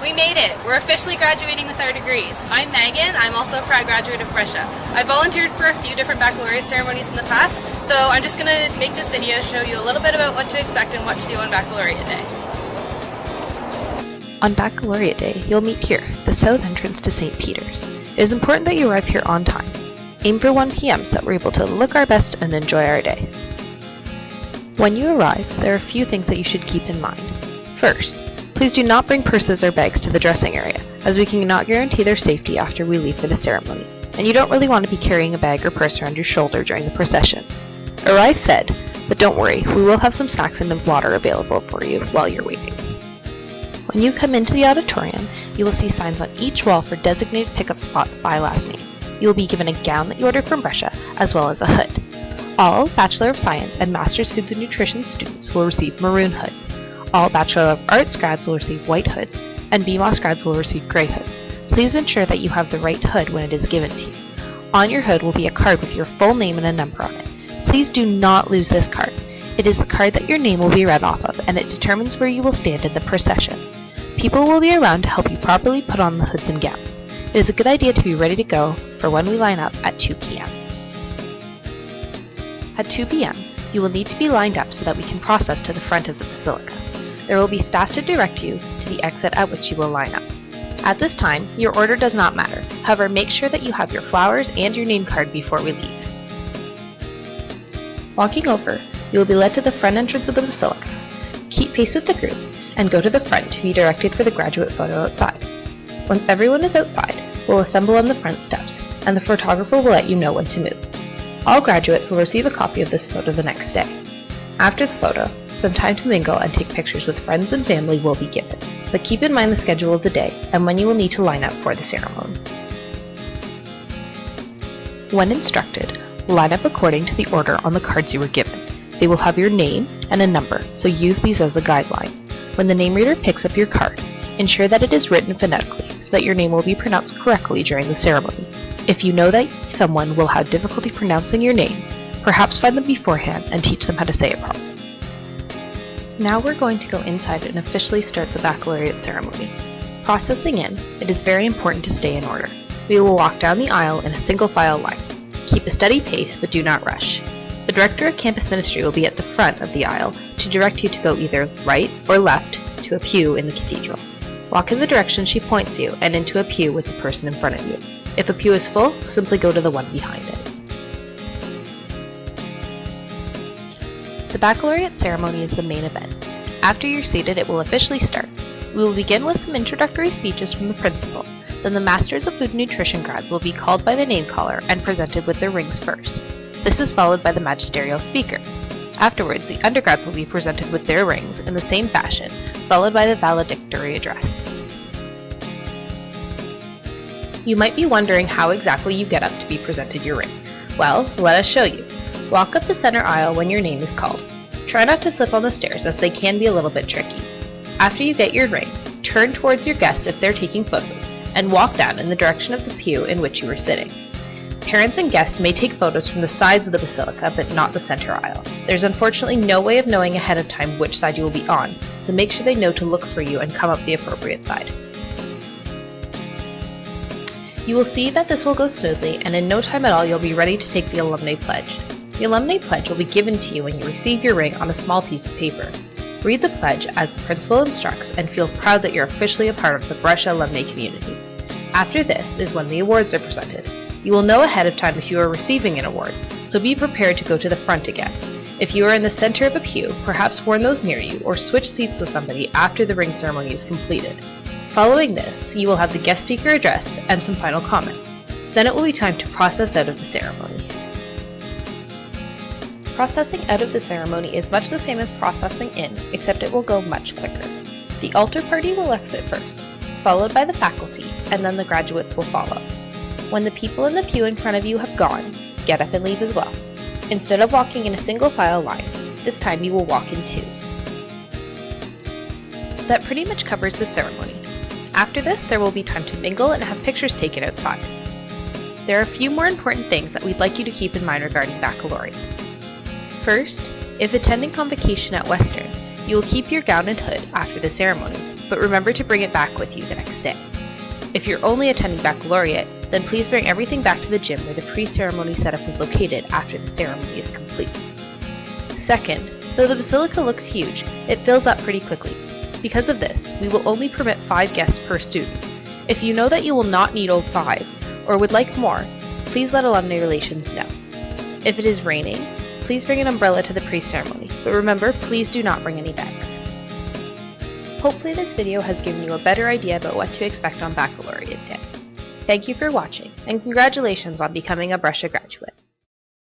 We made it! We're officially graduating with our degrees. I'm Megan, I'm also a proud graduate of Brescia. I volunteered for a few different baccalaureate ceremonies in the past, so I'm just going to make this video show you a little bit about what to expect and what to do on Baccalaureate Day. On Baccalaureate Day, you'll meet here, the south entrance to St. Peter's. It is important that you arrive here on time. Aim for 1 p.m. so that we're able to look our best and enjoy our day. When you arrive, there are a few things that you should keep in mind. First, please do not bring purses or bags to the dressing area, as we cannot guarantee their safety after we leave for the ceremony, and you don't really want to be carrying a bag or purse around your shoulder during the procession. Arrive fed, but don't worry, we will have some snacks and water available for you while you're waiting. When you come into the auditorium, you will see signs on each wall for designated pickup spots by last name. You will be given a gown that you ordered from Brescia, as well as a hood. All Bachelor of Science and Master's Foods and Nutrition students will receive maroon hoods. All Bachelor of Arts grads will receive white hoods, and BMOS grads will receive gray hoods. Please ensure that you have the right hood when it is given to you. On your hood will be a card with your full name and a number on it. Please do not lose this card. It is the card that your name will be read off of, and it determines where you will stand in the procession. People will be around to help you properly put on the hoods and gowns. It is a good idea to be ready to go for when we line up at 2 p.m. At 2 p.m., you will need to be lined up so that we can process to the front of the basilica. There will be staff to direct you to the exit at which you will line up. At this time, your order does not matter. However, make sure that you have your flowers and your name card before we leave. Walking over, you will be led to the front entrance of the basilica. Keep pace with the group and go to the front to be directed for the graduate photo outside. Once everyone is outside, we'll assemble on the front steps, and the photographer will let you know when to move. All graduates will receive a copy of this photo the next day. After the photo, some time to mingle and take pictures with friends and family will be given, but keep in mind the schedule of the day and when you will need to line up for the ceremony. When instructed, line up according to the order on the cards you were given. They will have your name and a number, so use these as a guideline. When the name reader picks up your card, ensure that it is written phonetically so that your name will be pronounced correctly during the ceremony. If you know that someone will have difficulty pronouncing your name, perhaps find them beforehand and teach them how to say it properly. Now we're going to go inside and officially start the baccalaureate ceremony. Processing in, it is very important to stay in order. We will walk down the aisle in a single file line. Keep a steady pace, but do not rush. The Director of Campus Ministry will be at the front of the aisle to direct you to go either right or left to a pew in the cathedral. Walk in the direction she points you and into a pew with the person in front of you. If a pew is full, simply go to the one behind it. The baccalaureate ceremony is the main event. After you're seated, it will officially start. We will begin with some introductory speeches from the principal. Then the Masters of Food and Nutrition grads will be called by the name caller and presented with their rings first. This is followed by the Magisterial speaker. Afterwards, the undergrads will be presented with their rings in the same fashion, followed by the valedictory address. You might be wondering how exactly you get up to be presented your ring. Well, let us show you. Walk up the center aisle when your name is called. Try not to slip on the stairs as they can be a little bit tricky. After you get your ring, turn towards your guests if they're taking photos, and walk down in the direction of the pew in which you were sitting. Parents and guests may take photos from the sides of the basilica, but not the center aisle. There's unfortunately no way of knowing ahead of time which side you will be on, so make sure they know to look for you and come up the appropriate side. You will see that this will go smoothly, and in no time at all you'll be ready to take the Alumni Pledge. The Alumni Pledge will be given to you when you receive your ring on a small piece of paper. Read the pledge as the principal instructs and feel proud that you're officially a part of the Brescia alumni community. After this is when the awards are presented. You will know ahead of time if you are receiving an award, so be prepared to go to the front again. If you are in the center of a pew, perhaps warn those near you or switch seats with somebody after the ring ceremony is completed. Following this, you will have the guest speaker address and some final comments. Then it will be time to process out of the ceremony. Processing out of the ceremony is much the same as processing in, except it will go much quicker. The altar party will exit first, followed by the faculty, and then the graduates will follow. When the people in the pew in front of you have gone, get up and leave as well. Instead of walking in a single file line, this time you will walk in twos. That pretty much covers the ceremony. After this, there will be time to mingle and have pictures taken outside. There are a few more important things that we'd like you to keep in mind regarding baccalaureate. First, if attending Convocation at Western, you will keep your gown and hood after the ceremony, but remember to bring it back with you the next day. If you're only attending Baccalaureate, then please bring everything back to the gym where the pre-ceremony setup is located after the ceremony is complete. Second, though the basilica looks huge, it fills up pretty quickly. Because of this, we will only permit 5 guests per student. If you know that you will not need all 5, or would like more, please let Alumni Relations know. If it is raining, please bring an umbrella to the pre-ceremony, but remember, please do not bring any bags. Hopefully this video has given you a better idea about what to expect on Baccalaureate Day. Thank you for watching, and congratulations on becoming a Brescia graduate.